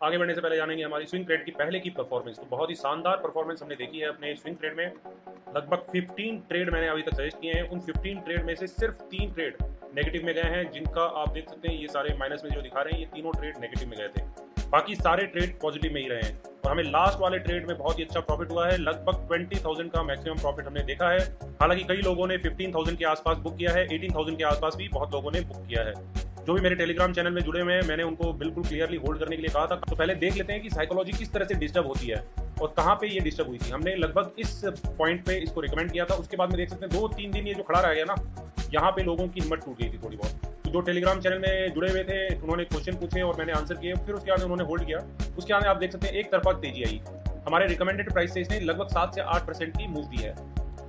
आगे बढ़ने से पहले जानेंगे हमारी स्विंग ट्रेड की पहले की परफॉर्मेंस। तो बहुत ही शानदार परफॉर्मेंस हमने देखी है अपने स्विंग ट्रेड में। लगभग 15 ट्रेड मैंने अभी तक सजेस्ट किए हैं। उन 15 ट्रेड में से सिर्फ 3 ट्रेड नेगेटिव में गए हैं, जिनका आप देख सकते हैं ये सारे माइनस में जो दिखा रहे हैं, ये तीनों ट्रेड नेगेटिव में गए थे। बाकी सारे ट्रेड पॉजिटिव में ही रहे हैं और हमें लास्ट वाले ट्रेड में बहुत ही अच्छा प्रॉफिट हुआ है। लगभग 20,000 का मैक्सिमम प्रॉफिट हमने देखा है। हालांकि कई लोगों ने 15,000 के आसपास बुक किया है, 18,000 के आसपास भी बहुत लोगों ने बुक किया है। जो भी मेरे टेलीग्राम चैनल में जुड़े हुए हैं, मैंने उनको बिल्कुल क्लियरली होल्ड करने के लिए कहा था। तो पहले देख लेते हैं कि साइकोलॉजी किस तरह से डिस्टर्ब होती है और कहाँ पे ये डिस्टर्ब हुई थी। हमने लगभग इस पॉइंट पे इसको रिकमेंड किया था। उसके बाद में देख सकते हैं 2-3 दिन ये जो खड़ा रह गया ना, यहाँ पे लोगों की हिम्मत टूट गई थी थोड़ी बहुत। तो जो टेलीग्राम चैनल में जुड़े हुए थे उन्होंने क्वेश्चन पूछे और मैंने आंसर किए, फिर उसके बाद उन्होंने होल्ड किया। उसके बाद आप देख सकते हैं एक तरफा तेजी आई। हमारे रिकमेंडेड प्राइस से इसने लगभग 7 से 8% की मूव दी है।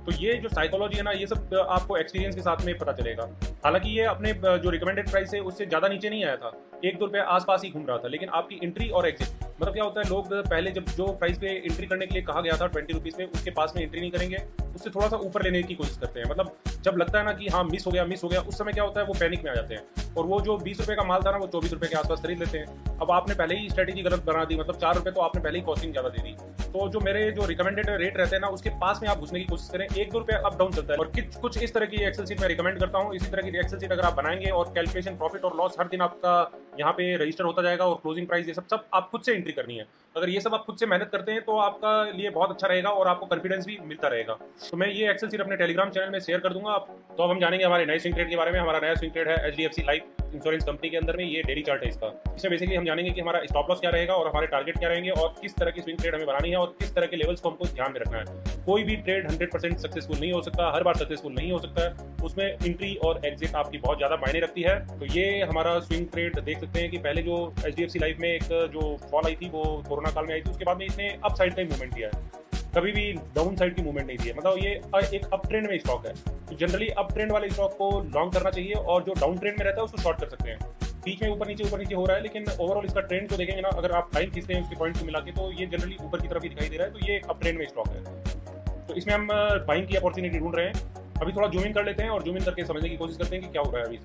तो ये जो साइकोलॉजी है ना, ये सब आपको एक्सपीरियंस के साथ में पता चलेगा। हालांकि ये अपने जो रिकमेंडेड प्राइस है उससे ज़्यादा नीचे नहीं आया था, 1-2 रुपये आसपास ही घूम रहा था। लेकिन आपकी एंट्री और एग्जिट, मतलब क्या होता है, लोग पहले जब जो प्राइस पे एंट्री करने के लिए कहा गया था 20 रुपीज़ पे, उसके पास में एंट्री नहीं करेंगे, उससे थोड़ा सा ऊपर लेने की कोशिश करते हैं। मतलब जब लगता है ना कि हाँ मिस हो गया, उस समय क्या होता है, वो पैनिक में आ जाते हैं और वो जो 20 रुपये का माल था ना, वो 24 रुपये के आसपास खरीद लेते हैं। अब आपने पहले ही स्ट्रेटेजी गलत बना दी, मतलब 4 रुपये तो आपने पहले ही कॉस्टिंग ज़्यादा दे दी। तो जो मेरे जो रिकमेंडेड रेट रहते हैं ना, उसके पास में आप घुसने की कोशिश करें। 1-2 रुपये अप डाउन चलता है। और कुछ इस तरह की एक्सेल शीट मैं रिकमेंड करता हूँ। इसी तरह की एक्सेल शीट अगर आप बनाएंगे और कैलकुलेशन प्रॉफिट और लॉस हर दिन आपका यहाँ पे रजिस्टर होता जाएगा और क्लोजिंग प्राइस ये सब आप खुद से एंट्री करनी है। अगर ये सब आप खुद से मेहनत करते हैं तो आपका लिए बहुत अच्छा रहेगा और आपको कॉन्फिडेंस भी मिलता रहेगा। तो मैं ये एक्सेल शीट अपने टेलीग्राम चैनल में शेयर कर दूंगा। तो अब हम जानेंगे हमारे नए स्विंग ट्रेड के बारे में। हमारा नया स्विंग ट्रेड है HDFC लाइफ इंश्योरेंस कंपनी के अंदर में। ये डेली चार्ट है इसका। इसमें बेसिकली हम जानेंगे कि हमारा स्टॉप लॉस क्या रहेगा और हमारे टारगेट क्या रहेंगे और किस तरह की स्विंग ट्रेड हमें बनानी है और किस तरह के लेवल्स को हमको ध्यान में रखना है। कोई भी ट्रेड 100% सक्सेसफुल नहीं हो सकता, हर बार सक्सेसफुल नहीं हो सकता है। उसमें एंट्री और एग्जिट आपकी बहुत ज़्यादा मायने रखती है। तो ये हमारा स्विंग ट्रेड देख सकते हैं कि पहले जो HDFC लाइफ में एक जो फॉल आई थी वो कोरोना काल में आई थी। उसके बाद में इसने अप साइड का ही मूवमेंट किया है, कभी भी डाउन साइड की मूवमेंट नहीं दी है। मतलब ये एक अप ट्रेंड में स्टॉक है। तो जनरली अप ट्रेंड वाले स्टॉक को लॉन्ग करना चाहिए और जो डाउन ट्रेंड में रहता है उसको शॉर्ट कर सकते हैं। बीच में ऊपर नीचे हो रहा है, लेकिन ओवरऑल इसका ट्रेंड जो देखेंगे ना, अगर आप लाइन खींचते हैं उसके पॉइंट को मिला के, तो ये जनरली ऊपर की तरफ ही दिखाई दे रहा है। तो ये एक अप ट्रेंड में स्टॉक है। तो इसमें हम बाइंग की अपॉर्चुनिटी ढूंढ रहे हैं। अभी थोड़ा जूम इन कर लेते हैं और जूम इन करके समझने की कोशिश करते हैं कि क्या हो रहा है अभी।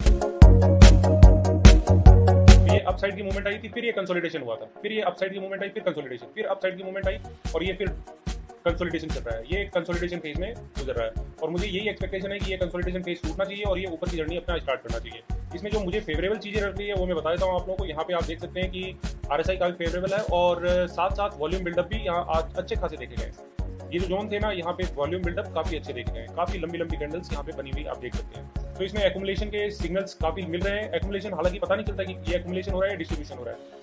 ये अपसाइड की मूवमेंट आई थी, फिर ये कंसोलिडेशन हुआ था, फिर ये अपसाइड की मूवमेंट आई, फिर कंसोलिडेशन, फिर अपसाइड की मूवमेंट आई और ये फिर कंसोलिडेशन चल रहा है। ये कंसोलिडेशन फेज में गुजर रहा है और मुझे यही एक्सपेक्टेशन है कि ये कंसोलिडेशन फेज टूटना चाहिए और ये ऊपर की जर्नी अपना स्टार्ट करना चाहिए। इसमें जो मुझे फेवरेबल चीज़ें लग रही है वो मैं बता देता हूँ आप लोगों को। यहाँ पे आप देख सकते हैं कि RSI काफी फेवरेबल है और साथ साथ वॉल्यूम बिल्डअप भी यहाँ अच्छे खासे देखे गए। ये जो जोन थे ना, यहाँ पे वॉल्यूम बिल्डअप काफी अच्छे देखे गए, काफी लंबी लंबी कैंडल्स यहाँ पे बनी हुई आप देख सकते हैं। तो इसमें एक्यूमुलेशन के सिग्नल्स काफी मिल रहे हैं। एक्यूमुलेशन हालांकि पता नहीं चलता कि ये एक्यूमुलेशन हो रहा है या डिस्ट्रीब्यूशन हो रहा है,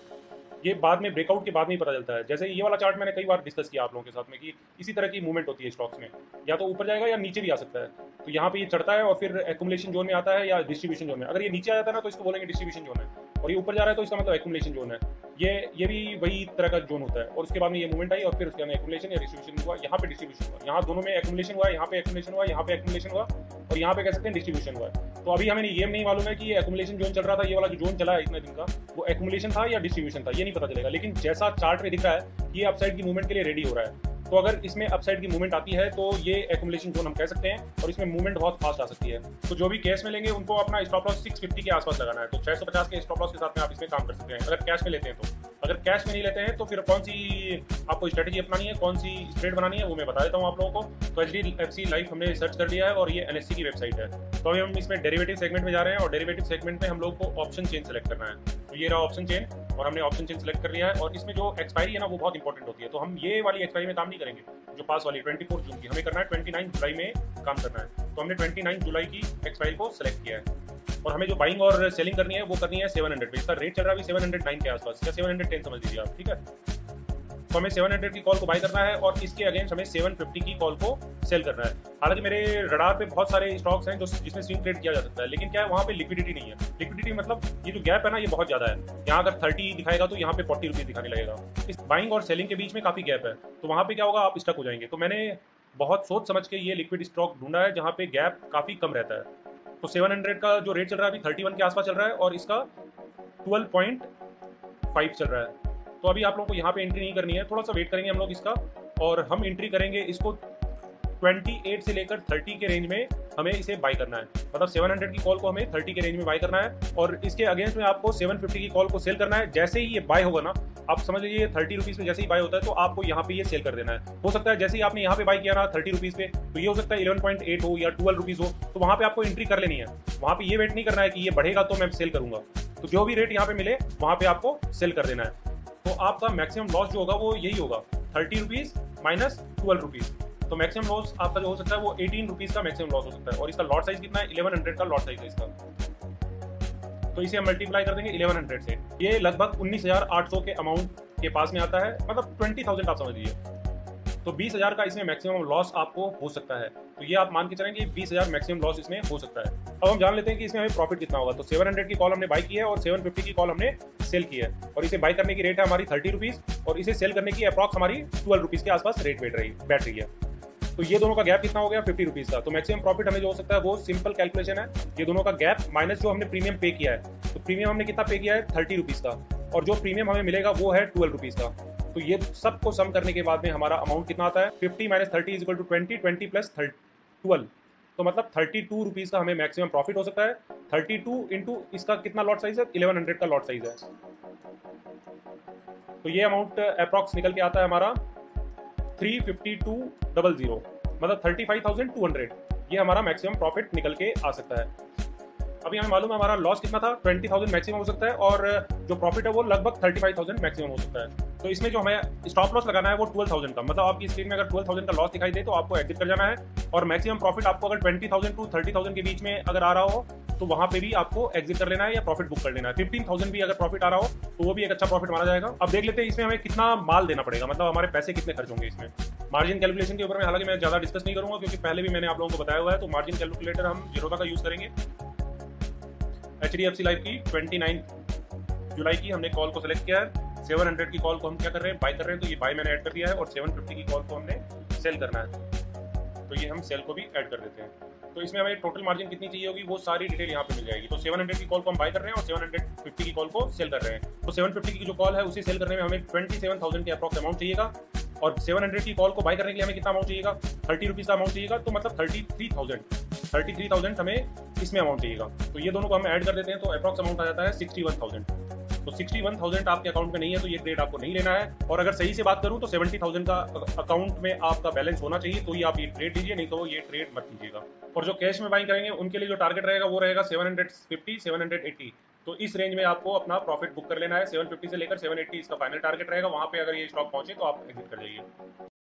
ये बाद में ब्रेकआउट के बाद में ही पता चलता है। जैसे ये वाला चार्ट मैंने कई बार डिस्कस किया आप लोगों के साथ में कि इसी तरह की मूवमेंट होती है स्टॉक्स में, या तो ऊपर जाएगा या नीचे भी आ सकता है। तो यहाँ पे ये चढ़ता है और फिर एक्यूमुलेशन जोन में आता है या डिस्ट्रीब्यूशन जोन में। अगर ये नीचे आ जाता है ना तो इसको बोलेंगे डिस्ट्रीब्यूशन जोन है, और ये ऊपर जा रहा है तो इसका मतलब एक्यूमुलेशन जोन है। ये भी वही तरह का जोन होता है। और उसके बाद में ये मूवमेंट आई और फिर उसके बाद एक्यूमुलेशन या डिस्ट्रीब्यूशन हुआ। यहाँ पे डिस्ट्रीब्यूशन हुआ, यहाँ दोनों में एक्यूमुलेशन हुआ, यहाँ पे एक्यूमुलेशन हुआ, यहाँ पे एक्यूमुलेशन हुआ और यहाँ पे कह सकते हैं डिस्ट्रीब्यूशन हुआ। तो अभी हमें ये नहीं मालूम है कि ये एक्यूमुलेशन जोन चल रहा था, ये वाला जो जोन चला है इतने दिन का, वो एक्यूमुलेशन था या डिस्ट्रीब्यूशन था, ये नहीं पता चलेगा। लेकिन जैसा चार्ट में दिख रहा है कि ये अपसाइड की मूवमेंट के लिए रेडी हो रहा है। तो अगर इसमें अपसाइड की मूवमेंट आती है तो ये एक्यूमुलेशन जोन हम कह सकते हैं और इसमें मूवमेंट बहुत फास्ट आ सकती है। तो जो भी कैश में लेंगे उनको अपना स्टॉप लॉस 650 के आसपास लगाना है। तो 650 के स्टॉप लॉस के साथ में आप इसमें काम कर सकते हैं अगर कैश में लेते हैं तो। अगर कैश में नहीं लेते हैं तो फिर कौन सी आपको स्ट्रेटेजी अपनानी है, कौन सी स्ट्रेट बनानी है, वो मैं बता देता हूँ आप लोगों को। तो HDFC लाइफ हमने सर्च कर लिया है और ये NSE की वेबसाइट है। तो अभी हम इसमें डेरिवेटिव सेगमेंट में जा रहे हैं और डेरिवेटिव सेगमेंट में हम लोग को ऑप्शन चेन सेलेक्ट करना है। तो ये रहा ऑप्शन चेन और हमने ऑप्शन चेन सेलेक्ट कर लिया है। और इसमें जो एक्सपायरी है ना वो बहुत इंपॉर्टेंट होती है। तो हम ये वाली एक्सपायरी में काम नहीं करेंगे, जो पास वाली 24 जून की, हमें करना है 29 जुलाई में काम करना है। तो हमने 29 जुलाई की एक्सपायरी को सिलेक्ट किया है और हमें जो बाइंग और सेलिंग करनी है वो करनी है 700 पे। इसका रेट चल रहा है अभी 709 के आसपास या 710 समझ लीजिए आप, ठीक है। तो हमें 700 की कॉल को बाई करना है और इसके अगेंस्ट हमें 750 की कॉल को सेल करना है। हालांकि मेरे रडार पे बहुत सारे स्टॉक्स हैं जो जिसमें स्विंग ट्रेड किया जा सकता है, लेकिन क्या है वहाँ पे लिक्विडिटी नहीं है। लिक्विडिटी मतलब ये जो गैप है ना ये बहुत ज़्यादा है। यहाँ अगर 30 दिखाएगा तो यहाँ पे 40 रुपीज़ दिखाने लगेगा। इस बाइंग और सेलिंग के बीच में काफ़ी गैप है, तो वहाँ पे क्या होगा, आप स्टक हो जाएंगे। तो मैंने बहुत सोच समझ के ये लिक्विड स्टॉक ढूंढा है जहाँ पे गैप काफ़ी कम रहता है। तो 700 का जो रेट चल रहा है अभी 31 के आसपास चल रहा है और इसका 12.5 चल रहा है। तो अभी आप लोगों को यहाँ पे एंट्री नहीं करनी है, थोड़ा सा वेट करेंगे हम लोग इसका और हम एंट्री करेंगे इसको 28 से लेकर 30 के रेंज में हमें इसे बाय करना है। मतलब 700 की कॉल को हमें 30 के रेंज में बाय करना है और इसके अगेंस्ट में आपको 750 की कॉल को सेल करना है। जैसे ही ये बाय होगा ना आप समझ लीजिए 30 रुपीज़ पे जैसे ही बाय होता है तो आपको यहाँ पे ये सेल कर देना है। हो सकता है जैसे ही आपने यहाँ पे बाय किया ना 30 रुपीज़ पे, तो ये हो सकता है 11.8 हो या 12 रुपीज़ हो, तो वहाँ पे आपको एंट्री कर लेनी है। वहाँ पे ये वेट नहीं करना है कि ये बढ़ेगा तो मैं सेल करूंगा, तो जो भी रेट यहाँ पे मिले वहाँ पे आपको सेल कर देना है। तो आपका मैक्सिमम लॉस जो होगा वो यही होगा, 30 रुपीज़ माइनस 12 रुपीज़। तो मैक्सिमम लॉस आपका जो हो सकता है वो 18 रुपीज़ का मैक्सिमम लॉस हो सकता है। और इसका लॉट साइज कितना है, 1100 का लॉट साइज है इसका। तो इसे हम मल्टीप्लाई कर देंगे 1100 से, ये लगभग 19,800 के अमाउंट के पास में आता है, मतलब 20,000 आप समझ लीजिए। तो 20,000 का इसमें मैक्सिमम लॉस आपको हो सकता है। तो ये आप मान के चलें कि 20,000 मैक्सिमम लॉस इसमें हो सकता है। अब हम जान लेते हैं कि इसमें हमें प्रॉफिट कितना होगा। तो 700 की कॉल हमने बाई की है और 750 की कॉल हमने सेल की है, और इसे बाई करने की रेट है हमारी 30 रुपीज़ और इसे सेल करने की अप्रॉक्स हमारी 12 रुपीज़ के आसपास रेट बैठ रही है। तो ये दोनों का गैप कितना हो गया, 50 रुपीज़ का। तो मैक्सिमम प्रॉफिट हमें जो हो सकता है वो सिंपल कैलकुलेशन है, ये दोनों का गैप माइनस जो हमने प्रीमियम पे किया है। तो प्रीमियम हमने कितना पे किया है, 30 रुपीज़ का, और जो प्रीमियम हमें मिलेगा वो है 12 रुपीज़ का। तो ये सबको सम करने के बाद में हमारा अमाउंट कितना आता है, 50 minus 30 is equal to 20, 20 plus 12, तो मतलब 32 रुपीज़ का हमें मैक्सिमम प्रॉफिट हो सकता है। 32 इंटू इसका कितना लॉट साइज है, 1100 का लॉट साइज है। तो ये अमाउंट अप्रॉक्स निकल के आता है हमारा 35200, मतलब 35,200। ये हमारा मैक्सिमम प्रॉफिट निकल के आ सकता है। अभी हमें मालूम है हमारा लॉस कितना था, 20,000 मैक्सिमम हो सकता है, और जो प्रॉफिट है वो लगभग 35,000 मैक्सिमम हो सकता है। तो इसमें जो हमें स्टॉप लॉस लगाना है वो 12,000 का, मतलब आपकी स्क्रीन में अगर 12,000 का लॉस दिखाई दे तो आपको एग्जिट कर जाना है। और मैक्सिमम प्रॉफिट आपको अगर 20,000 टू 30,000 के बीच में अगर आ रहा हो तो वहाँ पे भी आपको एग्जिट कर लेना है या प्रॉफिट बुक कर लेना है। 15,000 भी अगर प्रॉफिट आ रहा हो तो वो भी एक अच्छा प्रॉफिट माना जाएगा। अब देख लेते हैं इसमें हमें कितना माल देना पड़ेगा, मतलब हमारे पैसे कितने खर्च होंगे इसमें। मार्जिन कैलकुलेशन के ऊपर में हालांकि मैं ज़्यादा डिस्कस नहीं करूंगा क्योंकि पहले भी मैंने आप लोगों को बताया हुआ है। तो मार्जिन कैलकुलेटर हम जीरोधा का यूज़ करेंगे। HDFC लाइफ की 29 जुलाई की हमने कॉल को सिलेक्ट किया है। 700 की कॉल को हम क्या कर रहे हैं, बाय कर रहे हैं, तो ये बाय मैंने ऐड कर दिया है। और 750 की कॉल को हमने सेल करना है, तो ये हम सेल को भी ऐड कर देते हैं। तो इसमें हमें टोटल मार्जिन कितनी चाहिए होगी वो सारी डिटेल यहाँ पे मिल जाएगी। तो 700 की कॉल को हम बाय कर रहे हैं और 750 की कॉल को सेल कर रहे हैं। तो 750 की जो कॉल है उसे सेल करने में हमें 27,000 के अप्रॉक्स अमाउंट चाहिएगा, और 700 की कॉल को बाय करने के लिए हमें कितना अमाउंट चाहिएगा, 30 रुपीज़ का अमाउंट चाहिएगा। तो मतलब 33,000 हमें इसमें अमाउंट चाहिएगा। तो ये दोनों को हम ऐड कर देते हैं तो अप्रॉक्स अमाउंट आ जाता है 61,000। तो 61,000 आपके अकाउंट में नहीं है तो ये ट्रेड आपको नहीं लेना है। और अगर सही से बात करूं तो 70,000 का अकाउंट में आपका बैलेंस होना चाहिए तो ही आप ये ट्रेड लीजिए, नहीं तो ये ट्रेड मत लीजिएगा। और जो कैश में बाइंग करेंगे उनके लिए जो टारगेट रहेगा वो रहेगा 750 780। तो इस रेंज में आपको अपना प्रॉफिट बुक कर लेना है। 750 से लेकर 780 इसका फाइनल टारगेट रहेगा। वहां पे अगर ये स्टॉक पहुंचे तो आप एग्जिट कर जाइए।